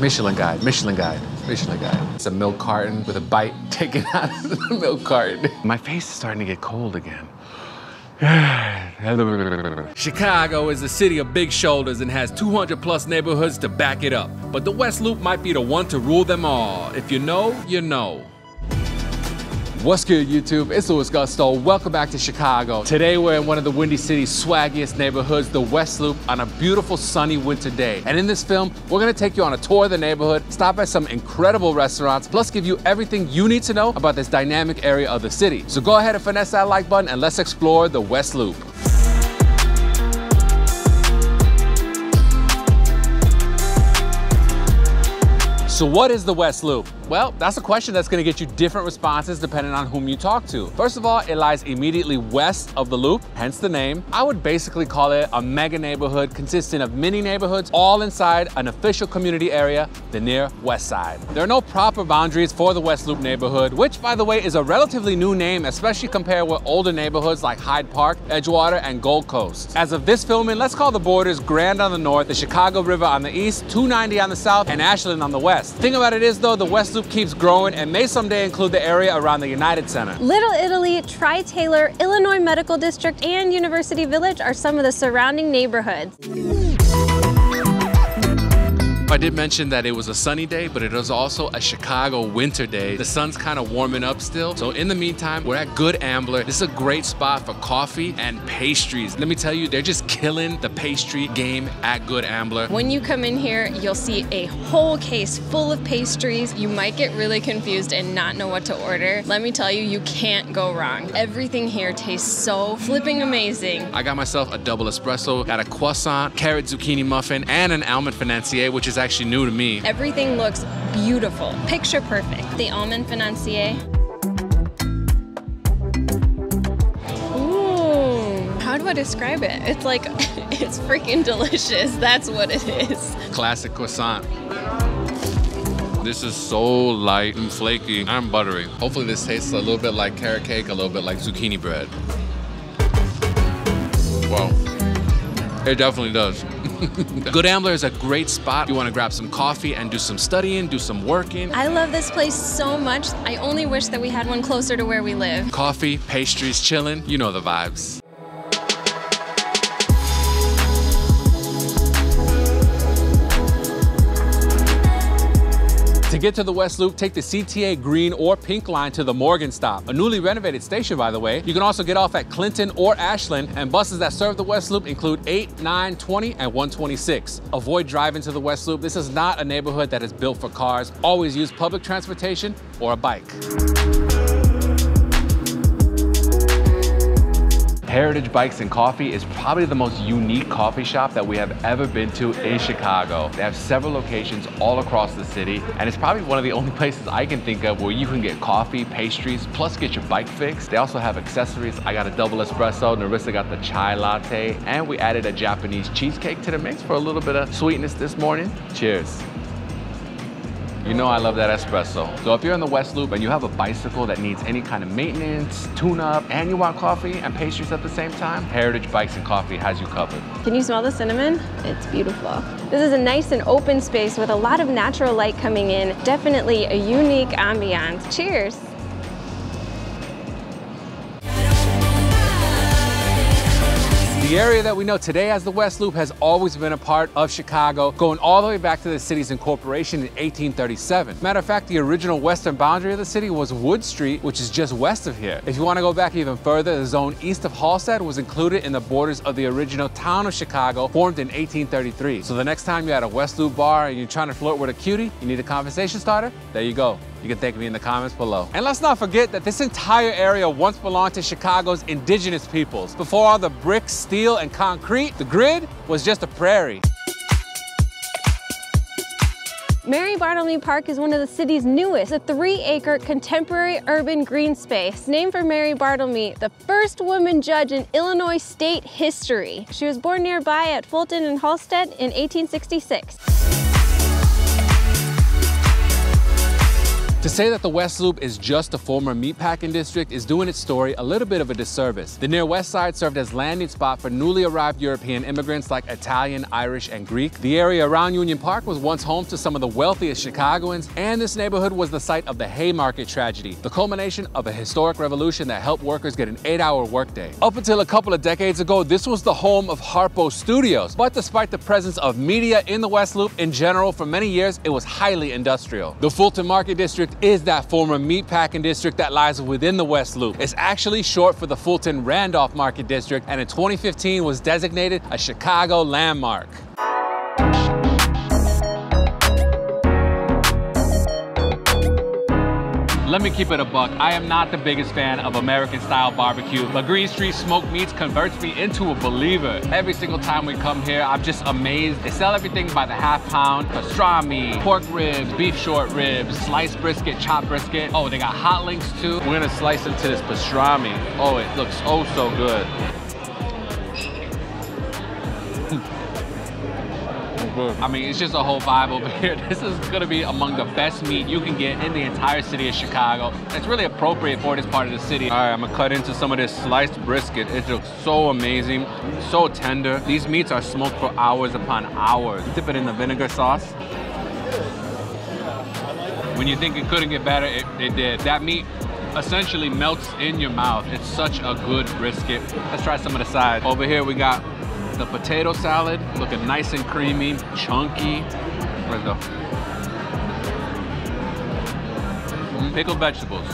Michelin guide, Michelin guide, Michelin guide. It's a milk carton with a bite taken out of the milk carton. My face is starting to get cold again. Chicago is a city of big shoulders and has 200 plus neighborhoods to back it up. But the West Loop might be the one to rule them all. If you know, you know. What's good, YouTube? It's LUISGUSTO. Welcome back to Chicago. Today we're in one of the Windy City's swaggiest neighborhoods, the West Loop, on a beautiful sunny winter day. And in this film, we're gonna take you on a tour of the neighborhood, stop at some incredible restaurants, plus give you everything you need to know about this dynamic area of the city. So go ahead and finesse that like button and let's explore the West Loop. So what is the West Loop? Well, that's a question that's gonna get you different responses depending on whom you talk to. First of all, it lies immediately west of the Loop, hence the name. I would basically call it a mega neighborhood consisting of mini neighborhoods all inside an official community area, the near West Side. There are no proper boundaries for the West Loop neighborhood, which by the way is a relatively new name, especially compared with older neighborhoods like Hyde Park, Edgewater, and Gold Coast. As of this filming, let's call the borders Grand on the north, the Chicago River on the east, 290 on the south, and Ashland on the west. The thing about it is though, the West Loop keeps growing and may someday include the area around the United Center. Little Italy, Tri-Taylor, Illinois Medical District, and University Village are some of the surrounding neighborhoods. I did mention that it was a sunny day, but it was also a Chicago winter day. The sun's kind of warming up still. So in the meantime, we're at Good Ambler. This is a great spot for coffee and pastries. Let me tell you, they're just killing the pastry game at Good Ambler. When you come in here, you'll see a whole case full of pastries. You might get really confused and not know what to order. Let me tell you, you can't go wrong. Everything here tastes so flipping amazing. I got myself a double espresso, got a croissant, carrot zucchini muffin, and an almond financier, which is actually new to me. Everything looks beautiful, picture perfect. The almond financier. Ooh, how do I describe it? It's like, it's freaking delicious. That's what it is. Classic croissant. This is so light and flaky and buttery. Hopefully this tastes a little bit like carrot cake, a little bit like zucchini bread. Wow, it definitely does. Good Ambler is a great spot. You want to grab some coffee and do some studying, do some working. I love this place so much. I only wish that we had one closer to where we live. Coffee, pastries, chilling, you know the vibes. To get to the West Loop, take the CTA green or pink line to the Morgan stop, a newly renovated station, by the way. You can also get off at Clinton or Ashland, and buses that serve the West Loop include 8, 9, 20, and 126. Avoid driving to the West Loop. This is not a neighborhood that is built for cars. Always use public transportation or a bike. Heritage Bikes and Coffee is probably the most unique coffee shop that we have ever been to in Chicago. They have several locations all across the city, and it's probably one of the only places I can think of where you can get coffee, pastries, plus get your bike fixed. They also have accessories. I got a double espresso, Narissa got the chai latte, and we added a Japanese cheesecake to the mix for a little bit of sweetness this morning. Cheers. You know I love that espresso. So if you're in the West Loop and you have a bicycle that needs any kind of maintenance, tune-up, and you want coffee and pastries at the same time, Heritage Bikes and Coffee has you covered. Can you smell the cinnamon? It's beautiful. This is a nice and open space with a lot of natural light coming in. Definitely a unique ambiance. Cheers. The area that we know today as the West Loop has always been a part of Chicago, going all the way back to the city's incorporation in 1837. Matter of fact, the original western boundary of the city was Wood Street, which is just west of here. If you want to go back even further, the zone east of Halstead was included in the borders of the original town of Chicago, formed in 1833. So the next time you're at a West Loop bar and you're trying to flirt with a cutie, you need a conversation starter, there you go. You can thank me in the comments below. And let's not forget that this entire area once belonged to Chicago's indigenous peoples. Before all the bricks, steel, and concrete, the grid was just a prairie. Mary Bartlemy Park is one of the city's newest, a 3-acre contemporary urban green space, named for Mary Bartlemy, the first woman judge in Illinois state history. She was born nearby at Fulton and Halstead in 1866. To say that the West Loop is just a former meatpacking district is doing its story a little bit of a disservice. The near west side served as landing spot for newly arrived European immigrants like Italian, Irish, and Greek. The area around Union Park was once home to some of the wealthiest Chicagoans, and this neighborhood was the site of the Haymarket tragedy, the culmination of a historic revolution that helped workers get an 8-hour workday. Up until a couple of decades ago, this was the home of Harpo Studios, but despite the presence of media in the West Loop in general, for many years, it was highly industrial. The Fulton Market District is that former meatpacking district that lies within the West Loop. It's actually short for the Fulton Randolph Market District, and in 2015 was designated a Chicago landmark. Let me keep it a buck. I am not the biggest fan of American-style barbecue, but Green Street Smoked Meats converts me into a believer. Every single time we come here, I'm just amazed. They sell everything by the half pound: pastrami, pork ribs, beef short ribs, sliced brisket, chopped brisket. Oh, they got hot links too. We're gonna slice into this pastrami. Oh, it looks oh so good. I mean, it's just a whole vibe over here. This is gonna be among the best meat you can get in the entire city of Chicago. It's really appropriate for this part of the city. All right, I'm gonna cut into some of this sliced brisket. It looks so amazing, so tender. These meats are smoked for hours upon hours. Dip it in the vinegar sauce. When you think it couldn't get better, it did. That meat essentially melts in your mouth. It's such a good brisket. Let's try some of the sides. Over here we got the potato salad, looking nice and creamy, chunky. Where's the pickled vegetables?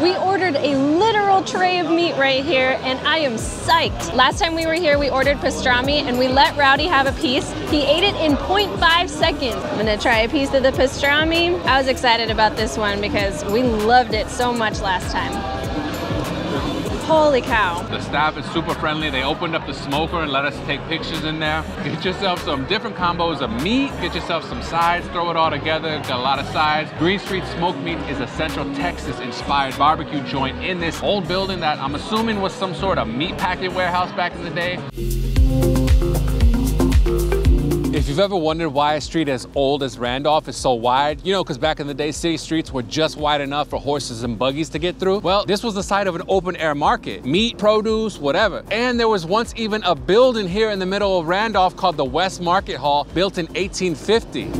We ordered a literal tray of meat right here, and I am psyched. Last time we were here, we ordered pastrami, and we let Rowdy have a piece. He ate it in 0.5 seconds. I'm gonna try a piece of the pastrami. I was excited about this one because we loved it so much last time. Holy cow. The staff is super friendly. They opened up the smoker and let us take pictures in there. Get yourself some different combos of meat, get yourself some sides, throw it all together. Got a lot of sides. Green Street Smoked Meat is a Central Texas inspired barbecue joint in this old building that I'm assuming was some sort of meat packing warehouse back in the day. If you've ever wondered why a street as old as Randolph is so wide, you know, because back in the day, city streets were just wide enough for horses and buggies to get through. Well, this was the site of an open air market, meat, produce, whatever. And there was once even a building here in the middle of Randolph called the West Market Hall, built in 1850.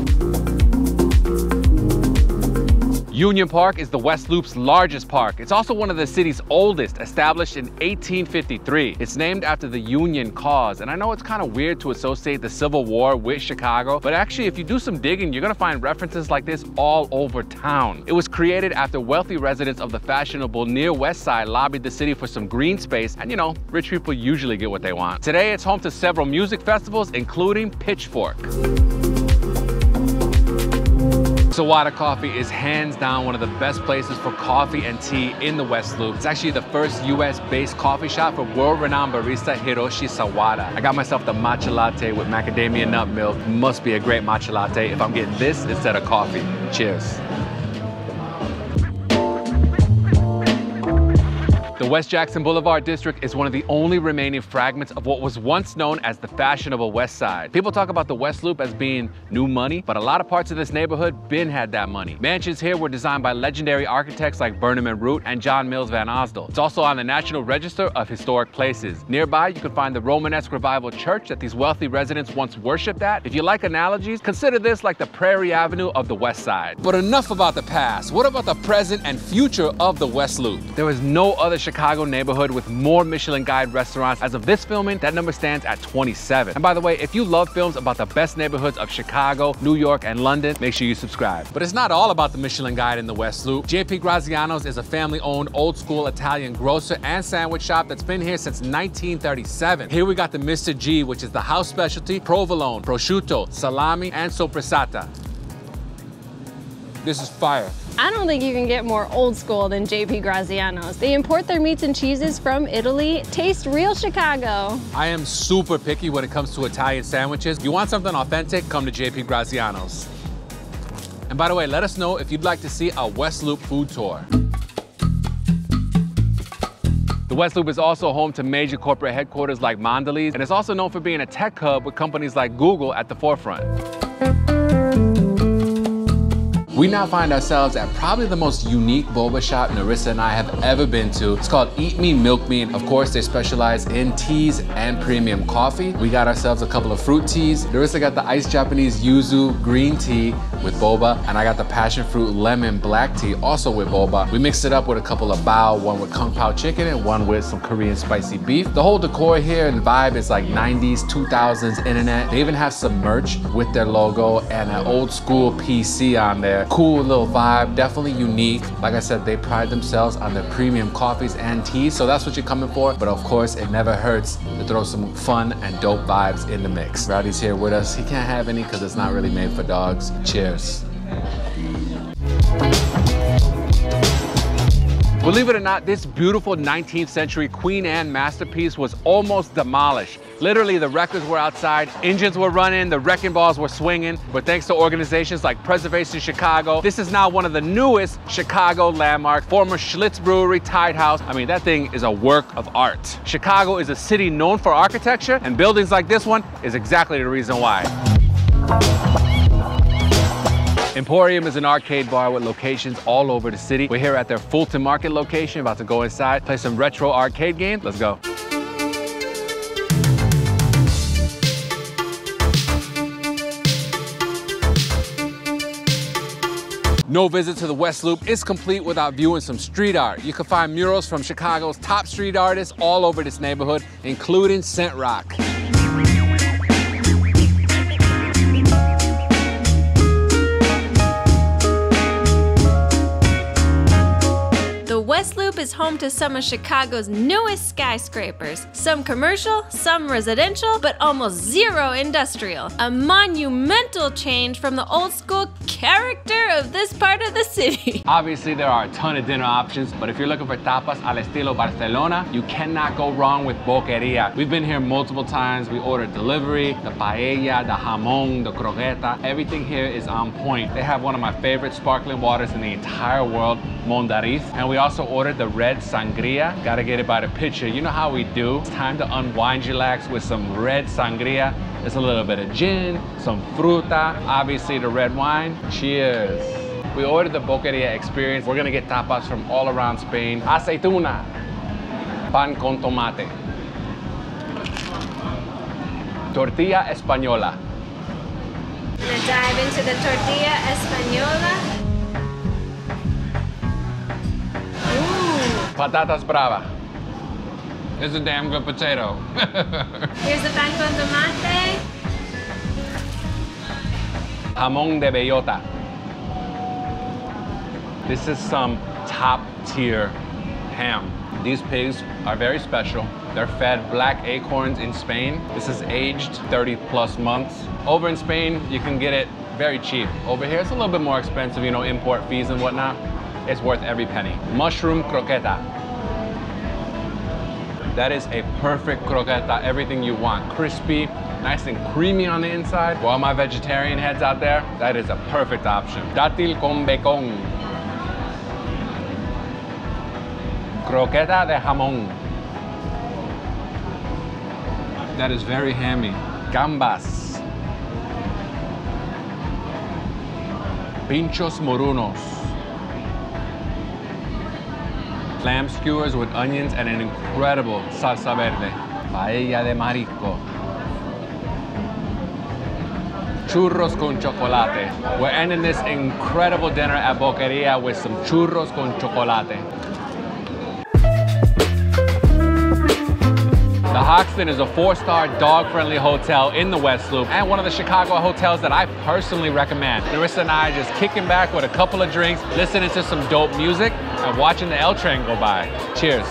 Union Park is the West Loop's largest park. It's also one of the city's oldest, established in 1853. It's named after the Union cause, and I know it's kind of weird to associate the Civil War with Chicago, but actually if you do some digging, you're gonna find references like this all over town. It was created after wealthy residents of the fashionable near West Side lobbied the city for some green space, and you know, rich people usually get what they want. Today it's home to several music festivals, including Pitchfork. Sawada Coffee is hands down one of the best places for coffee and tea in the West Loop. It's actually the first US-based coffee shop for world-renowned barista Hiroshi Sawada. I got myself the matcha latte with macadamia nut milk. Must be a great matcha latte if I'm getting this instead of coffee. Cheers. The West Jackson Boulevard district is one of the only remaining fragments of what was once known as the fashionable West Side. People talk about the West Loop as being new money, but a lot of parts of this neighborhood been had that money. Mansions here were designed by legendary architects like Burnham and Root and John Mills Van Osdale. It's also on the National Register of Historic Places. Nearby, you can find the Romanesque Revival Church that these wealthy residents once worshipped at. If you like analogies, consider this like the Prairie Avenue of the West Side. But enough about the past. What about the present and future of the West Loop? There is no other Chicago neighborhood with more Michelin Guide restaurants. As of this filming, that number stands at 27. And by the way, if you love films about the best neighborhoods of Chicago, New York, and London, make sure you subscribe. But it's not all about the Michelin Guide in the West Loop. JP Graziano's is a family-owned, old-school Italian grocer and sandwich shop that's been here since 1937. Here we got the Mr. G, which is the house specialty, provolone, prosciutto, salami, and soppressata. This is fire. I don't think you can get more old school than JP Graziano's. They import their meats and cheeses from Italy. Taste real Chicago. I am super picky when it comes to Italian sandwiches. If you want something authentic, come to JP Graziano's. And by the way, let us know if you'd like to see a West Loop food tour. The West Loop is also home to major corporate headquarters like Mondelez, and it's also known for being a tech hub with companies like Google at the forefront. We now find ourselves at probably the most unique boba shop Narissa and I have ever been to. It's called Eat Me, Milk Me. Of course, they specialize in teas and premium coffee. We got ourselves a couple of fruit teas. Narissa got the iced Japanese yuzu green tea with boba, and I got the passion fruit lemon black tea also with boba. We mixed it up with a couple of bao, one with kung pao chicken and one with some Korean spicy beef. The whole decor here and vibe is like 90s, 2000s internet. They even have some merch with their logo and an old school PC on there. Cool little vibe, definitely unique. Like I said, they pride themselves on their premium coffees and teas, so that's what you're coming for. But of course, it never hurts to throw some fun and dope vibes in the mix. Rowdy's here with us. He can't have any because it's not really made for dogs. Cheers. Believe it or not, this beautiful 19th century Queen Anne masterpiece was almost demolished. Literally, the records were outside, engines were running, the wrecking balls were swinging. But thanks to organizations like Preservation Chicago, this is now one of the newest Chicago landmarks. Former Schlitz Brewery, Tide House. I mean, that thing is a work of art. Chicago is a city known for architecture, and buildings like this one is exactly the reason why. Emporium is an arcade bar with locations all over the city. We're here at their Fulton Market location, about to go inside, play some retro arcade games. Let's go. No visit to the West Loop is complete without viewing some street art. You can find murals from Chicago's top street artists all over this neighborhood, including Scent Rock. West Loop is home to some of Chicago's newest skyscrapers. Some commercial, some residential, but almost zero industrial. A monumental change from the old school character of this part of the city. Obviously, there are a ton of dinner options, but if you're looking for tapas al estilo Barcelona, you cannot go wrong with Boqueria. We've been here multiple times. We ordered delivery, the paella, the jamón, the croqueta. Everything here is on point. They have one of my favorite sparkling waters in the entire world, Mondariz. And we also ordered the red sangria. Gotta get it by the picture. You know how we do. It's time to unwind, relax with some red sangria. There's a little bit of gin, some fruta, obviously the red wine. Cheers. We ordered the Boqueria experience. We're gonna get tapas from all around Spain. Aceituna, pan con tomate, tortilla española. Gonna dive into the tortilla española. Patatas brava. It's a damn good potato. Here's the pan con tomate. Jamón de bellota. This is some top tier ham. These pigs are very special. They're fed black acorns in Spain. This is aged 30+ months. Over in Spain, you can get it very cheap. Over here, it's a little bit more expensive, you know, import fees and whatnot. It's worth every penny. Mushroom croqueta. That is a perfect croqueta, everything you want. Crispy, nice and creamy on the inside. For all my vegetarian heads out there, that is a perfect option. Dátil con bacon. Croqueta de jamón. That is very hammy. Gambas. Pinchos morunos. Lamb skewers with onions and an incredible salsa verde. Paella de marisco. Churros con chocolate. We're ending this incredible dinner at Boqueria with some churros con chocolate. The Hoxton is a 4-star dog-friendly hotel in the West Loop and one of the Chicago hotels that I personally recommend. Narissa and I are just kicking back with a couple of drinks, listening to some dope music, and watching the L train go by. Cheers.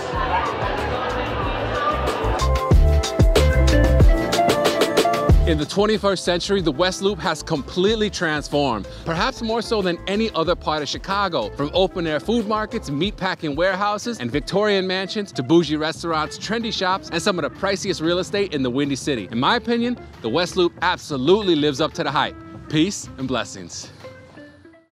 In the 21st century, the West Loop has completely transformed, perhaps more so than any other part of Chicago. From open-air food markets, meatpacking warehouses, and Victorian mansions to bougie restaurants, trendy shops, and some of the priciest real estate in the Windy City. In my opinion, the West Loop absolutely lives up to the hype. Peace and blessings.